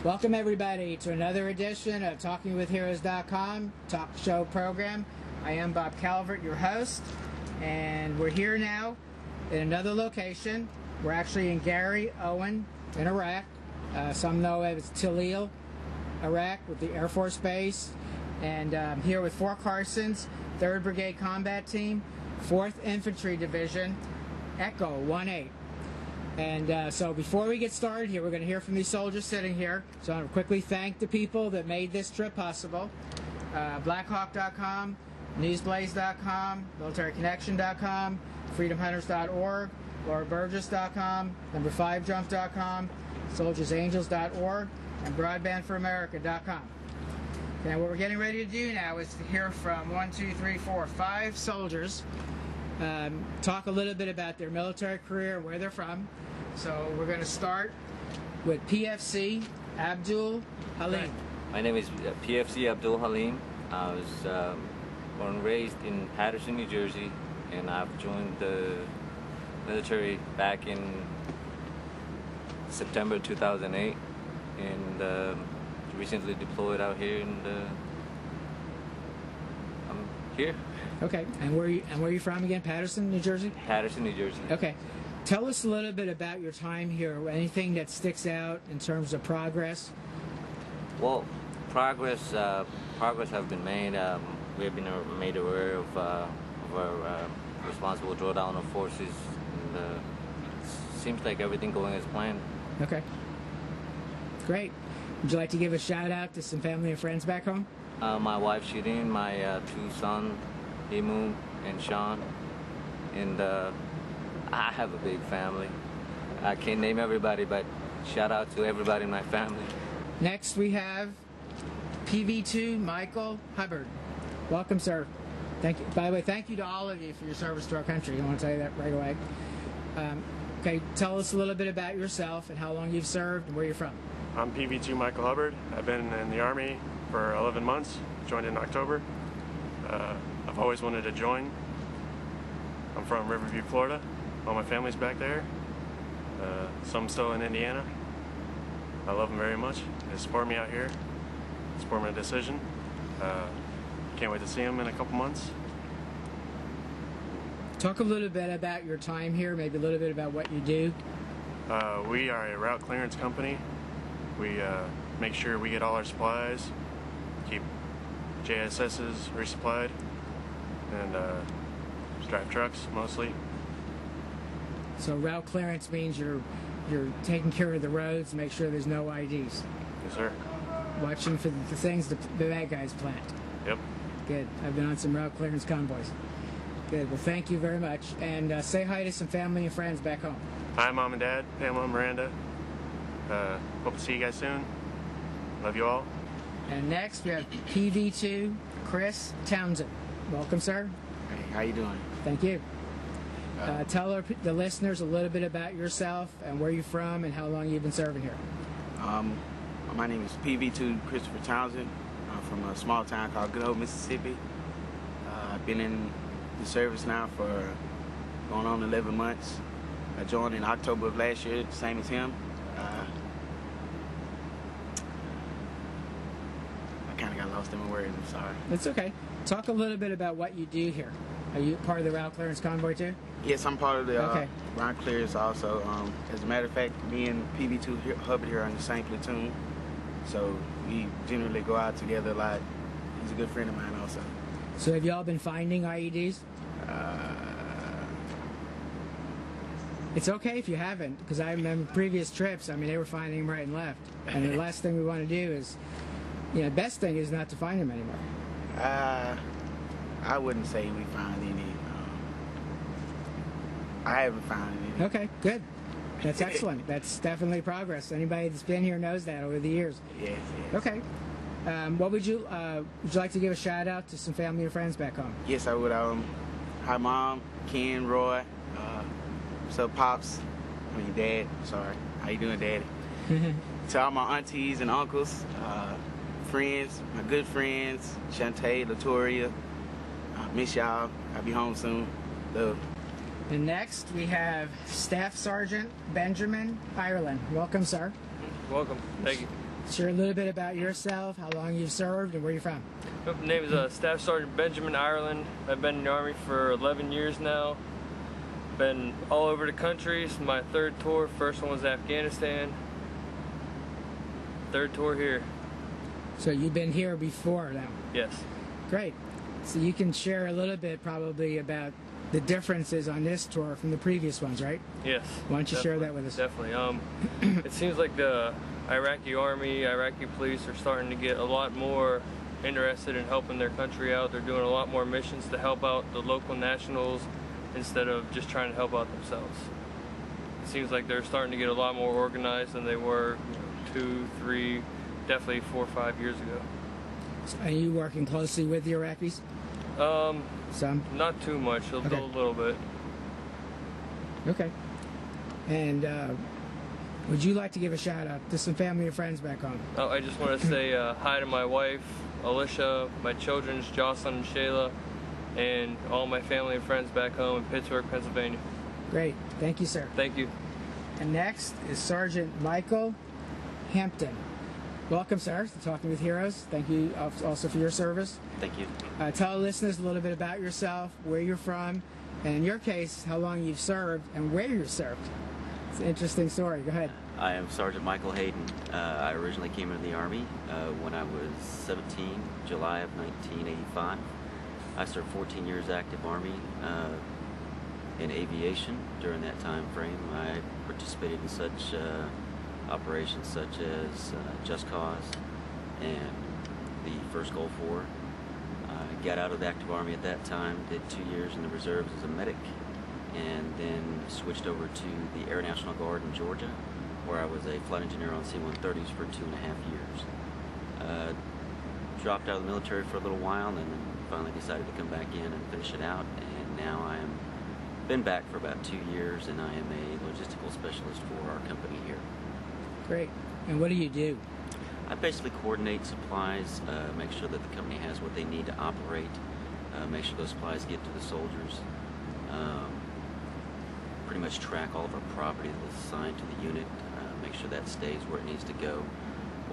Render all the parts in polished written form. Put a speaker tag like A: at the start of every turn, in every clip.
A: Welcome everybody to another edition of TalkingWithHeroes.com talk show program. I am Bob Calvert, your host, and we're here now in another location. We're actually in Garry Owen in Iraq. Some know it as Talil, Iraq, with the Air Force Base. And here with Fort Carsons, 3rd Brigade Combat Team, 4th Infantry Division, Echo 1-8. And so before we get started here, we're going to hear from these soldiers sitting here. So I want to quickly thank the people that made this trip possible. Blackhawk.com, Newsblaze.com, MilitaryConnection.com, FreedomHunters.org, LauraBurgess.com, Number5Jump.com, SoldiersAngels.org, and BroadbandForAmerica.com. Now what we're getting ready to do now is to hear from 5 soldiers talk a little bit about their military career, where they're from. So we're going to start with PFC Abdul Halim.
B: My name is PFC Abdul Halim. I was born and raised in Paterson, New Jersey, and I've joined the military back in September 2008, and recently deployed out here, and I'm here.
A: Okay, and where are you from again? Paterson, New Jersey?
B: Paterson, New Jersey.
A: Okay. Tell us a little bit about your time here. Anything that sticks out in terms of progress?
B: Well, progress have been made. We have been made aware of our responsible drawdown of forces, and it seems like everything going as planned.
A: Okay. Great. Would you like to give a shout out to some family and friends back home?
B: My wife Shirin, my 2 sons, Imu and Sean, and I have a big family. I can't name everybody, but shout out to everybody in my family.
A: Next we have PV2 Michael Hubbard. Welcome, sir. Thank you. By the way, thank you to all of you for your service to our country. I want to tell you that right away. Okay, tell us a little bit about yourself and how long you've served and where you're from.
C: I'm PV2 Michael Hubbard. I've been in the Army for 11 months, joined in October. I've always wanted to join. I'm from Riverview, Florida. All my family's back there. Some still in Indiana. I love them very much. They support me out here. Support my decision. Can't wait to see them in a couple months.
A: Talk a little bit about your time here, maybe a little bit about what you do.
C: We are a route clearance company. We make sure we get all our supplies, keep JSSs resupplied, and drive trucks mostly.
A: So route clearance means you're taking care of the roads, make sure there's no IDs.
C: Yes, sir.
A: Watching for the things the bad guys plant.
C: Yep.
A: Good. I've been on some route clearance convoys. Good. Well, thank you very much. And say hi to some family and friends back home.
C: Hi, Mom and Dad, Pamela and Miranda. Hope to see you guys soon. Love you all.
A: And next we have PV2 Chris Townsend. Welcome, sir.
D: Hey, how you doing?
A: Thank you. Tell the listeners a little bit about yourself and where you're from and how long you've been serving here.
D: My name is PV2 Christopher Townsend. I'm from a small town called Good Hope, Mississippi. I've been in the service now for going on 11 months. I joined in October of last year, same as him. I kind of got lost in my words, I'm sorry.
A: That's okay. Talk a little bit about what you do here. Are you part of the route clearance convoy too?
D: Yes, I'm part of the route clearance also. As a matter of fact, me and PV2 Hubbard here are in the same platoon. So we generally go out together a lot. He's a good friend of mine also.
A: So have y'all been finding IEDs? It's okay if you haven't, because I remember previous trips, I mean, they were finding them right and left. And the last thing we want to do is, the best thing is not to find them anymore.
D: I wouldn't say we found any. I haven't found any.
A: Okay, good. That's excellent. That's definitely progress. Anybody that's been here knows that over the years.
D: Yes.
A: Okay. What would you like to give a shout out to some family and friends back home?
D: Yes, I would. Hi, Mom, Ken, Roy. What's up, Pops? I mean, Dad. Sorry. How you doing, Daddy? To all my aunties and uncles, friends, my good friends, Shantae, Latoria. Miss y'all. I'll be home soon. Love.
A: And next we have Staff Sergeant Benjamin Ireland. Welcome, sir.
E: Welcome. Thank you.
A: share a little bit about yourself, how long you've served, and where you're from.
E: My name is Staff Sergeant Benjamin Ireland. I've been in the Army for 11 years now. Been all over the country. This is my third tour. First one was Afghanistan. Third tour here.
A: So you've been here before now?
E: Yes.
A: Great. So you can share a little bit probably about the differences on this tour from the previous ones, right?
E: Yes.
A: Why don't you share that with us?
E: Definitely. It seems like the Iraqi Army, Iraqi police are starting to get a lot more interested in helping their country out. They're doing a lot more missions to help out the local nationals instead of just trying to help out themselves. It seems like they're starting to get a lot more organized than they were 2, 3, definitely 4 or 5 years ago.
A: So are you working closely with the Iraqis? Some?
E: Not too much, a little bit.
A: Okay. And would you like to give a shout out to some family and friends back home?
E: Oh, I just want to say hi to my wife, Alicia, my children, Jocelyn and Shayla, and all my family and friends back home in Pittsburgh, Pennsylvania.
A: Great. Thank you, sir.
E: Thank you.
A: And next is Sergeant Michael Hampton. Welcome, sir, to Talking with Heroes. Thank you also for your service.
F: Thank you.
A: Tell the listeners a little bit about yourself, where you're from, and in your case, how long you've served and where you've served. It's an interesting story. Go ahead.
F: I am Sergeant Michael Hayden. I originally came into the Army when I was 17, July of 1985. I served 14 years active Army in aviation during that time frame. I participated in such operations such as Just Cause and the first Gulf War. I got out of the active Army at that time, did 2 years in the reserves as a medic, and then switched over to the Air National Guard in Georgia, where I was a flight engineer on C-130s for 2.5 years. Dropped out of the military for a little while and then finally decided to come back in and finish it out, and now I am been back for about 2 years, and I am a logistical specialist for our company here.
A: Great. And what do you do?
F: I basically coordinate supplies, make sure that the company has what they need to operate, make sure those supplies get to the soldiers, pretty much track all of our property that's assigned to the unit, make sure that stays where it needs to go,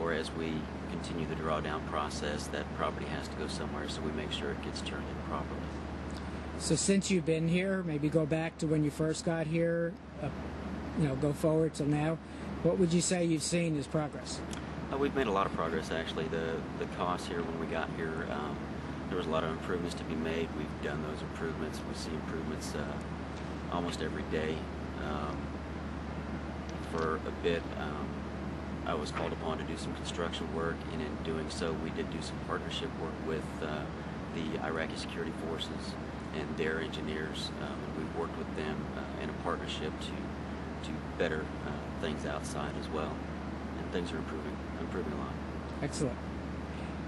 F: or as we continue the drawdown process, that property has to go somewhere, so we make sure it gets turned in properly.
A: So since you've been here, maybe go back to when you first got here, go forward till now, what would you say you've seen as progress?
F: We've made a lot of progress, actually. The costs here when we got here, there was a lot of improvements to be made. We've done those improvements. We see improvements almost every day. For a bit, I was called upon to do some construction work, and in doing so, we did do some partnership work with the Iraqi security forces and their engineers. And we've worked with them in a partnership to better things outside as well. And things are improving a lot.
A: Excellent.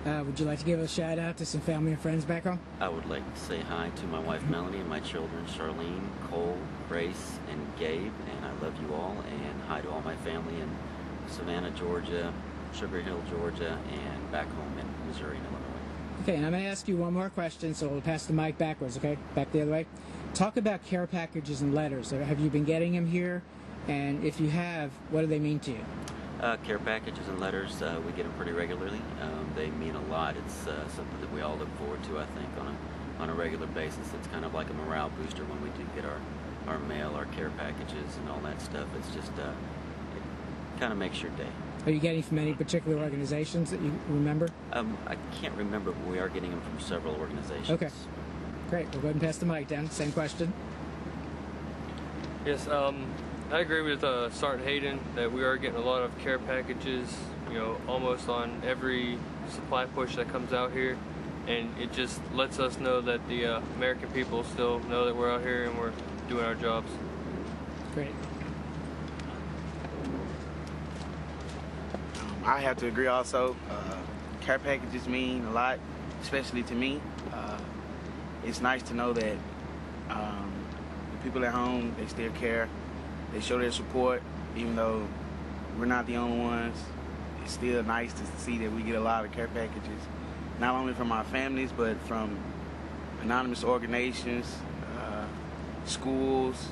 A: Would you like to give a shout out to some family and friends back home?
F: I would like to say hi to my wife Melanie and my children Charlene, Cole, Grace, and Gabe, and I love you all, and hi to all my family in Savannah, Georgia, Sugar Hill, Georgia, and back home in Missouri and Illinois.
A: Okay, and I'm going to ask you one more question, so we'll pass the mic backwards, okay? Back the other way. Talk about care packages and letters. Have you been getting them here? And if you have, what do they mean to you?
F: Care packages and letters, we get them pretty regularly. They mean a lot. It's something that we all look forward to, I think, on a regular basis. It's kind of like a morale booster when we do get our mail, our care packages, and all that stuff. It's just, it kind of makes your day.
A: Are you getting from any particular organizations that you remember?
F: I can't remember, but we are getting them from several organizations.
A: Okay. Great. We'll go ahead and pass the mic down. Same question.
E: Yes, I agree with Sergeant Hayden that we are getting a lot of care packages, almost on every supply push that comes out here, and it just lets us know that the American people still know that we're out here and we're doing our jobs.
A: Great.
D: I have to agree also. Care packages mean a lot, especially to me. It's nice to know that the people at home, they still care. They show their support, even though we're not the only ones. It's still nice to see that we get a lot of care packages, not only from our families, but from anonymous organizations, schools,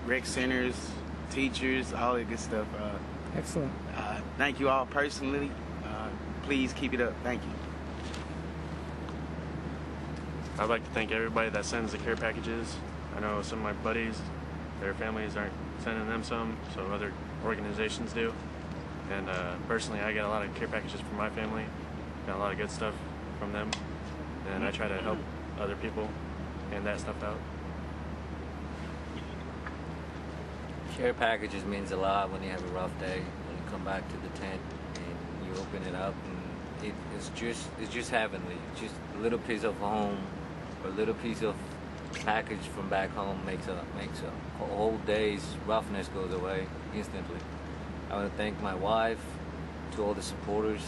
D: rec centers, teachers, all that good stuff.
A: Excellent.
D: Thank you all personally. Please keep it up. Thank you.
C: I'd like to thank everybody that sends the care packages. I know some of my buddies, their families aren't sending them some, so other organizations do. And personally, I get a lot of care packages from my family. Got a lot of good stuff from them. And I try to help other people hand that stuff out.
B: Care packages means a lot when you have a rough day, when you come back to the tent and you open it up, and it's just heavenly. Just a little piece of home, or a little piece of package from back home makes a whole day's roughness goes away instantly. I want to thank my wife, to all the supporters,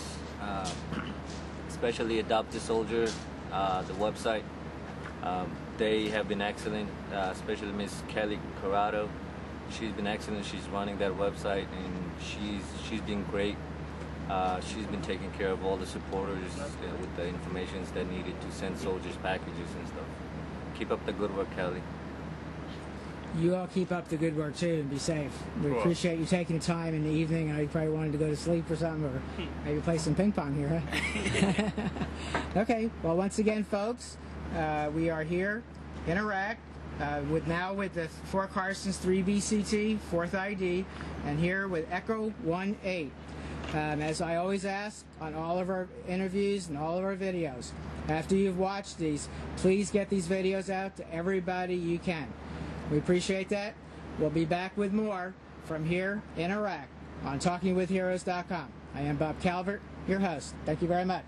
B: especially Adopted Soldier, the website. They have been excellent, especially Miss Kelly Corrado. She's been excellent. She's running that website, and she's been great. She's been taking care of all the supporters with the information that needed to send soldiers packages and stuff. Keep up the good work, Kelly.
A: You all keep up the good work too, and be safe. We appreciate you taking the time in the evening. I know you probably wanted to go to sleep or something, or maybe play some ping pong here, huh? Okay. Well, once again, folks, we are here in Iraq with the 4 Carsons 3BCT 4ID, and here with Echo 18. As I always ask on all of our interviews and all of our videos, after you've watched these, please get these videos out to everybody you can. We appreciate that. We'll be back with more from here in Iraq on TalkingWithHeroes.com. I am Bob Calvert, your host. Thank you very much.